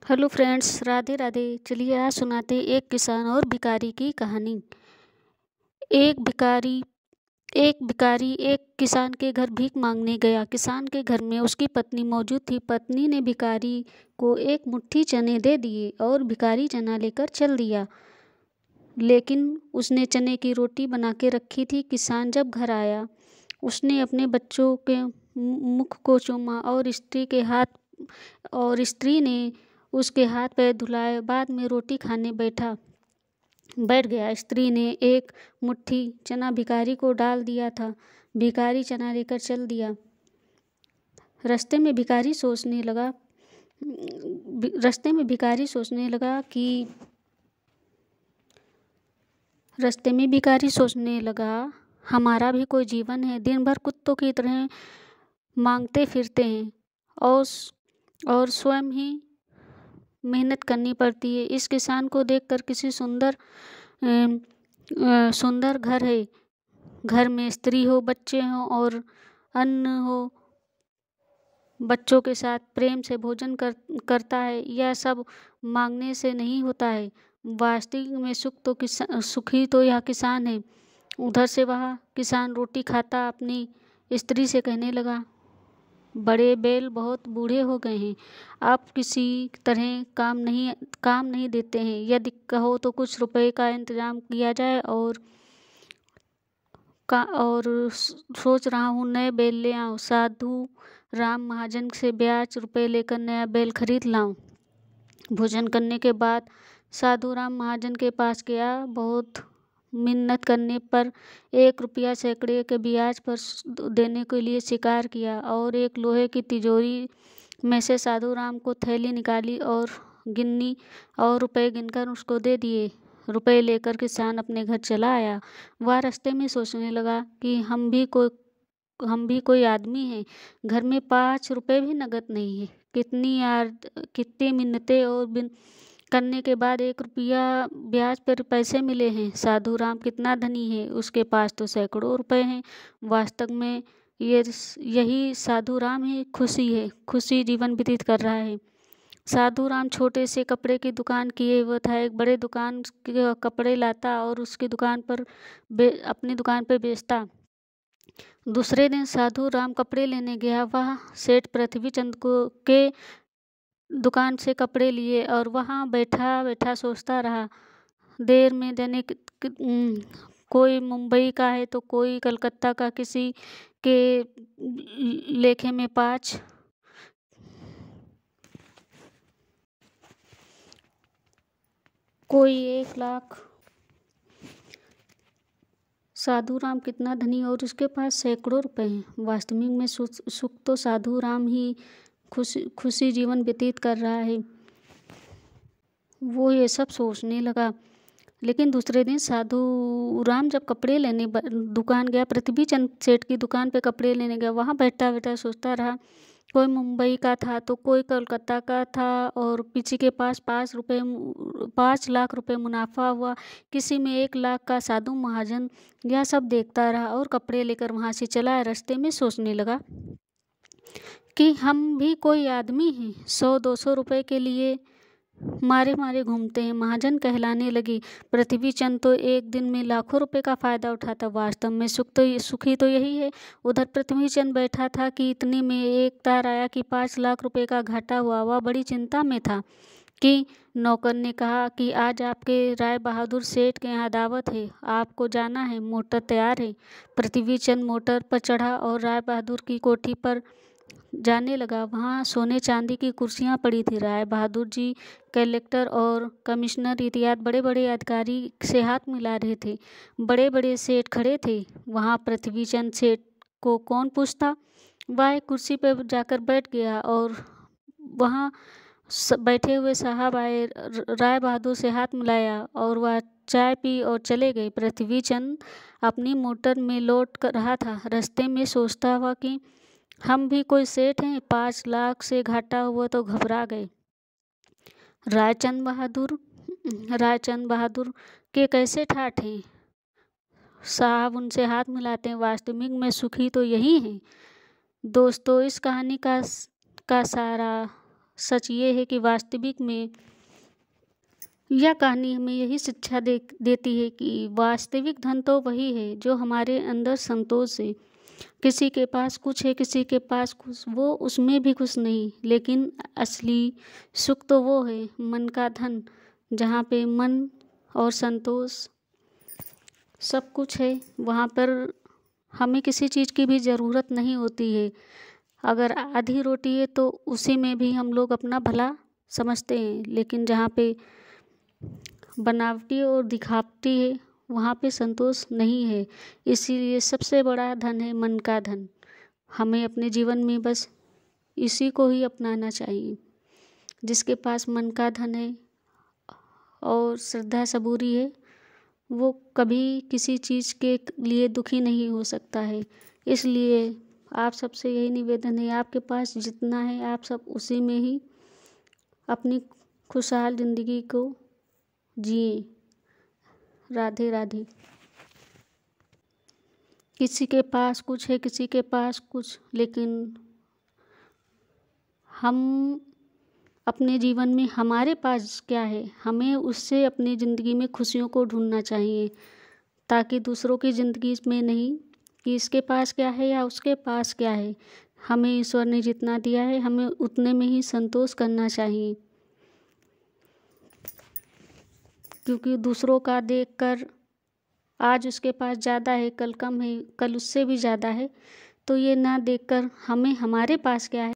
Hello friends, Radhe Radhe. चलिए आज सुनाते एक किसान और भिखारी की कहानी। एक भिखारी एक भिखारी एक किसान के घर भीख मांगने गया। किसान के घर में उसकी पत्नी मौजूद थी। पत्नी ने भिखारी को एक मुट्ठी चने दे दिए और भिखारी चना लेकर चल दिया। लेकिन उसने चने की रोटी बना के रखी थी। किसान जब घर आया, उसने अपने बच्चों के मुख को चूमा और स्त्री ने उसके हाथ पैर धुलाए। बाद में रोटी खाने बैठ गया। स्त्री ने एक मुट्ठी चना भिखारी को डाल दिया था। भिखारी चना लेकर चल दिया। रास्ते में भिखारी सोचने लगा, हमारा भी कोई जीवन है। दिन भर कुत्तों की तरह मांगते फिरते हैं और स्वयं ही मेहनत करनी पड़ती है। इस किसान को देखकर किसी सुंदर घर है। घर में स्त्री हो, बच्चे हों और अन्न हो। बच्चों के साथ प्रेम से भोजन करता है। यह सब मांगने से नहीं होता है। वास्तविक में सुखी तो यह किसान है। उधर से वह किसान रोटी खाता अपनी स्त्री से कहने लगा, बड़े बैल बहुत बूढ़े हो गए हैं, आप किसी तरह काम नहीं देते हैं। यदि कहो तो कुछ रुपए का इंतजाम किया जाए और सोच रहा हूँ नए बैल ले आऊँ। साधु राम महाजन से ब्याज रुपए लेकर नया बैल खरीद लाऊं। भोजन करने के बाद साधु राम महाजन के पास गया। बहुत मिन्नत करने पर 1 रुपया सैकड़े के ब्याज पर देने के लिए स्वीकार किया और एक लोहे की तिजोरी में से साधु राम को थैली निकाली और गिन्नी और रुपए गिनकर उसको दे दिए। रुपए लेकर किसान अपने घर चला आया। वह रास्ते में सोचने लगा कि हम भी कोई आदमी हैं। घर में 5 रुपए भी नगद नहीं है। कितनी मिन्नतें और करने के बाद 1 रुपया ब्याज पर पैसे मिले हैं। साधु राम कितना धनी है, उसके पास तो सैकड़ों रुपए हैं। वास्तव में यही साधु राम ही खुशी जीवन व्यतीत कर रहा है। साधु राम छोटे से कपड़े की दुकान किए हुए था। एक बड़े दुकान के कपड़े लाता और उसकी दुकान पर अपनी दुकान पर बेचता। दूसरे दिन साधु राम कपड़े लेने गया। वह सेठ पृथ्वीचंद के दुकान से कपड़े लिए और वहाँ बैठा बैठा सोचता रहा। देर में कोई मुंबई का है तो कोई कलकत्ता का। किसी के लेखे में 5, कोई 1 लाख। साधु राम कितना धनी और उसके पास सैकड़ों रुपए हैं। वास्तविक में सुख तो साधु राम ही खुशी जीवन व्यतीत कर रहा है। वो ये सब सोचने लगा। लेकिन दूसरे दिन साधु राम जब कपड़े लेने दुकान गया, पृथ्वीचंद सेठ की दुकान पे कपड़े लेने गया। वहाँ बैठा बैठा सोचता रहा। कोई मुंबई का था तो कोई कलकत्ता का था और किसी के पास 5 लाख रुपए मुनाफा हुआ। किसी में 1 लाख का। साधु महाजन यह सब देखता रहा और कपड़े लेकर वहाँ से चला। रास्ते में सोचने लगा कि हम भी कोई आदमी हैं। 100-200 रुपए के लिए मारे घूमते हैं। महाजन कहलाने लगी। पृथ्वीचंद तो एक दिन में लाखों रुपए का फायदा उठाता। वास्तव में सुखी तो यही है। उधर पृथ्वीचंद बैठा था कि इतने में एक तार आया कि 5 लाख रुपए का घाटा हुआ। वह बड़ी चिंता में था कि नौकर ने कहा कि आज आपके राय बहादुर सेठ के यहाँ दावत है, आपको जाना है। मोटर तैयार है। पृथ्वीचंद मोटर पर चढ़ा और राय बहादुर की कोठी पर जाने लगा। वहाँ सोने चांदी की कुर्सियाँ पड़ी थी। राय बहादुर जी कलेक्टर और कमिश्नर इत्यादि बड़े बड़े अधिकारी से हाथ मिला रहे थे। बड़े बड़े सेठ खड़े थे। वहाँ पृथ्वीचंद सेठ को कौन पूछता। वह एक कुर्सी पर जाकर बैठ गया और वहाँ बैठे हुए साहब आए। राय बहादुर से हाथ मिलाया और वह चाय पी और चले गए। पृथ्वीचंद अपनी मोटर में लौट कर रहा था। रास्ते में सोचता हुआ कि हम भी कोई सेठ हैं। 5 लाख से घाटा हुआ तो घबरा गए। रायचंद बहादुर के कैसे ठाठ हैं। साहब उनसे हाथ मिलाते हैं। वास्तविक में सुखी तो यही हैं। दोस्तों, इस कहानी का सारा सच ये है कि वास्तविक में यह कहानी हमें यही शिक्षा देती है कि वास्तविक धन तो वही है जो हमारे अंदर संतोष है। किसी के पास कुछ है, किसी के पास कुछ, वो उसमें भी खुश नहीं, लेकिन असली सुख तो वो है मन का धन, जहाँ पे मन और संतोष सब कुछ है। वहाँ पर हमें किसी चीज़ की भी ज़रूरत नहीं होती है। अगर आधी रोटी है तो उसी में भी हम लोग अपना भला समझते हैं, लेकिन जहाँ पे बनावटी और दिखावटी है वहाँ पे संतोष नहीं है। इसीलिए सबसे बड़ा धन है मन का धन। हमें अपने जीवन में बस इसी को ही अपनाना चाहिए। जिसके पास मन का धन है और श्रद्धा सबूरी है, वो कभी किसी चीज़ के लिए दुखी नहीं हो सकता है। इसलिए आप सबसे यही निवेदन है, आपके पास जितना है आप सब उसी में ही अपनी खुशहाल ज़िंदगी को जिए। राधे राधे। किसी के पास कुछ है, किसी के पास कुछ, लेकिन हम अपने जीवन में हमारे पास क्या है, हमें उससे अपनी ज़िंदगी में खुशियों को ढूंढना चाहिए, ताकि दूसरों की ज़िंदगी में नहीं कि इसके पास क्या है या उसके पास क्या है। हमें ईश्वर ने जितना दिया है हमें उतने में ही संतोष करना चाहिए, क्योंकि दूसरों का देखकर आज उसके पास ज़्यादा है, कल कम है, कल उससे भी ज़्यादा है, तो ये ना देखकर हमें हमारे पास क्या है